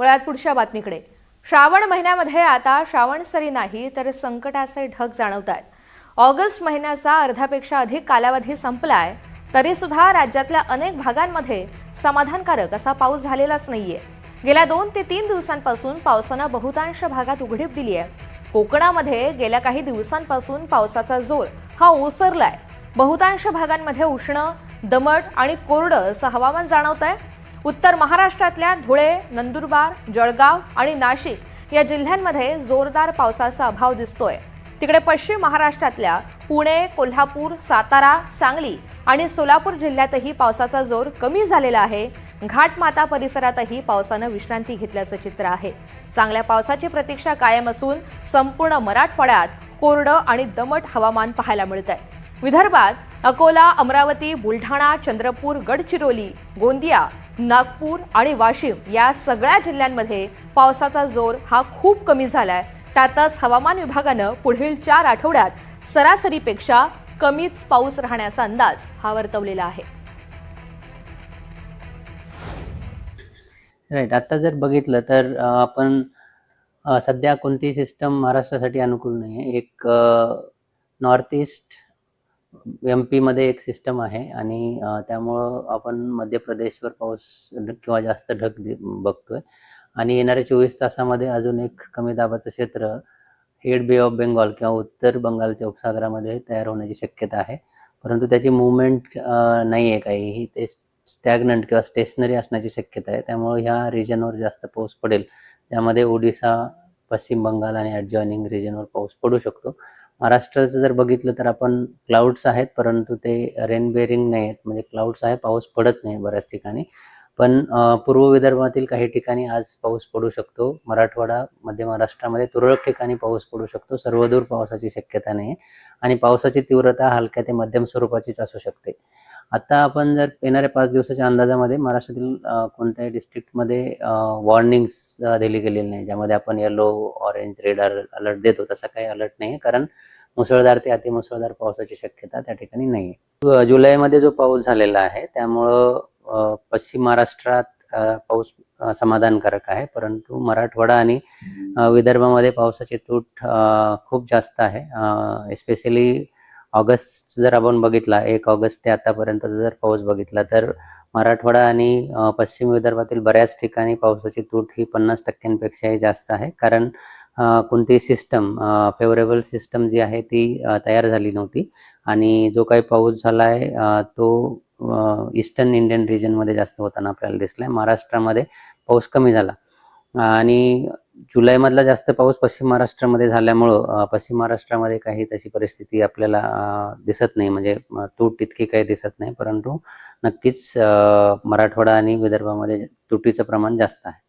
वळूयात पुढच्या बातमीकडे। श्रावण महिन्यामध्ये आता श्रावण सरी नाही तर संकटाचे ढग जाणवत आहेत। ऑगस्ट महिन्याचा अर्ध्यापेक्षा अधिक कालावधी संपलाय, तरी सुद्धा राज्यातल्या अनेक भागांमध्ये समाधानकारक असा पाऊस झालेलाच नाहीये। गेल्या 2 ते 3 दिवसांपासून पावसानं बहुतांश भागात उघडीप दिली आहे। कोकणामध्ये गेल्या काही दिवसांपासून पावसाचा जोर हा ओसरलाय। बहुतांश भागांमध्ये उष्ण, दमट आणि कोरडं असं हवामान जाणवतंय। उत्तर महाराष्ट्रातल्या धुळे, नंदुरबार, जळगाव आणि नाशिक या जिल्ह्यांमध्ये जोरदार पावसाचा अभाव दिसतोय। तिकडे पश्चिम महाराष्ट्रातल्या पुणे, कोल्हापूर, सातारा, सांगली आणि सोलापूर जिल्ह्यातही पावसाचा जोर कमी झालेला आहे। घाटमाता परिसरातही पावसानं विश्रांती घेतल्याचं चित्र आहे। चांगल्या पावसाची प्रतीक्षा कायम असून संपूर्ण मराठवाड्यात कोरडं आणि दमट हवामान पाहायला मिळतंय। विदर्भात अकोला, अमरावती, बुलढाणा, चंद्रपूर, गडचिरोली, गोंदिया, नागपूर आणि वाशिम या सगळ्या जिल्ह्यांमध्ये पावसाचा जोर हा खूप कमी झालाय। त्यातच हवामान विभागानं पुढील 4 आठवड्यात सरासरीपेक्षा कमीच पाऊस राहण्याचा अंदाज हा वर्तवलेला आहे। राईट, आता जर बघितलं तर आपण सध्या कोणती सिस्टम महाराष्ट्रासाठी अनुकूल नाही आहे। एक नॉर्थ ईस्ट MP मध्ये एक सिस्टम आहे आणि त्यामुळं आपण मध्य प्रदेशवर पाऊस किंवा जास्त ढग बघतोय आणि येणाऱ्या 24 तासामध्ये अजून एक कमी दाबाचं क्षेत्र हेड बे ऑफ बेंगॉल किंवा उत्तर बंगालच्या उपसागरामध्ये तयार होण्याची शक्यता आहे। परंतु त्याची मूवमेंट नाही आहे काहीही, ते स्टॅग्नंट किंवा स्टेशनरी असण्याची शक्यता आहे। त्यामुळे ह्या रिजनवर जास्त पाऊस पडेल, त्यामध्ये ओडिशा, पश्चिम बंगाल आणि ॲडजॉइनिंग रिजनवर पाऊस पडू शकतो। महाराष्ट्राचं जर बघितलं तर आपण क्लाउड्स आहेत, परंतु ते रेन बेरिंग नाही आहेत, म्हणजे क्लाउड्स आहे, पाऊस पडत नाही बऱ्याच ठिकाणी। पण पूर्व विदर्भातील काही ठिकाणी आज पाऊस पडू शकतो। मराठवाडा, मध्य महाराष्ट्रामध्ये तुरळक ठिकाणी पाऊस पडू शकतो। सर्वदूर पावसाची शक्यता नाही आणि पावसाची तीव्रता हलक्या ते मध्यम स्वरूपाचीच असू शकते। आता आपण जर येणाऱ्या 5 दिवसाच्या अंदाजामध्ये महाराष्ट्रातील कोणत्याही डिस्ट्रिक्टमध्ये वॉर्निंग्स दिली गेलेली नाही, ज्यामध्ये आपण येलो, ऑरेंज, रेड अलर्ट देतो, तसा काही अलर्ट नाही आहे, कारण मुसळधार ते अतिमुसळधार पावसाची शक्यता त्या ठिकाणी नाही आहे। जुलैमध्ये जो पाऊस झालेला आहे त्यामुळं पश्चिम महाराष्ट्रात पाऊस समाधानकारक आहे, परंतु मराठवाडा आणि विदर्भामध्ये पावसाची तूट खूप जास्त आहे। स्पेशली ऑगस्ट जर आपण बघितला, 1 ऑगस्ट ते आतापर्यंतचा जर पाऊस बघितला तर मराठवाडा आणि पश्चिम विदर्भातील बऱ्याच ठिकाणी पावसाची तूट ही 50%पेक्षाही जास्त आहे, कारण कोणती सिस्टम फेवरेबल सिस्टम जी आहे ती तयार झाली नव्हती आणि जो काही पाऊस झाला आहे तो ईस्टर्न इंडियन रिजनमध्ये जास्त होताना आपल्याला दिसलाय। महाराष्ट्रामध्ये पाऊस कमी झाला आणि जुलैमधला जास्त पाऊस पश्चिम महाराष्ट्रामध्ये झाल्यामुळं पश्चिम महाराष्ट्रामध्ये काही तशी परिस्थिती आपल्याला दिसत नाही, म्हणजे तूट इतकी काही दिसत नाही, परंतु नक्कीच मराठवाडा आणि विदर्भामध्ये तुटीचं प्रमाण जास्त आहे।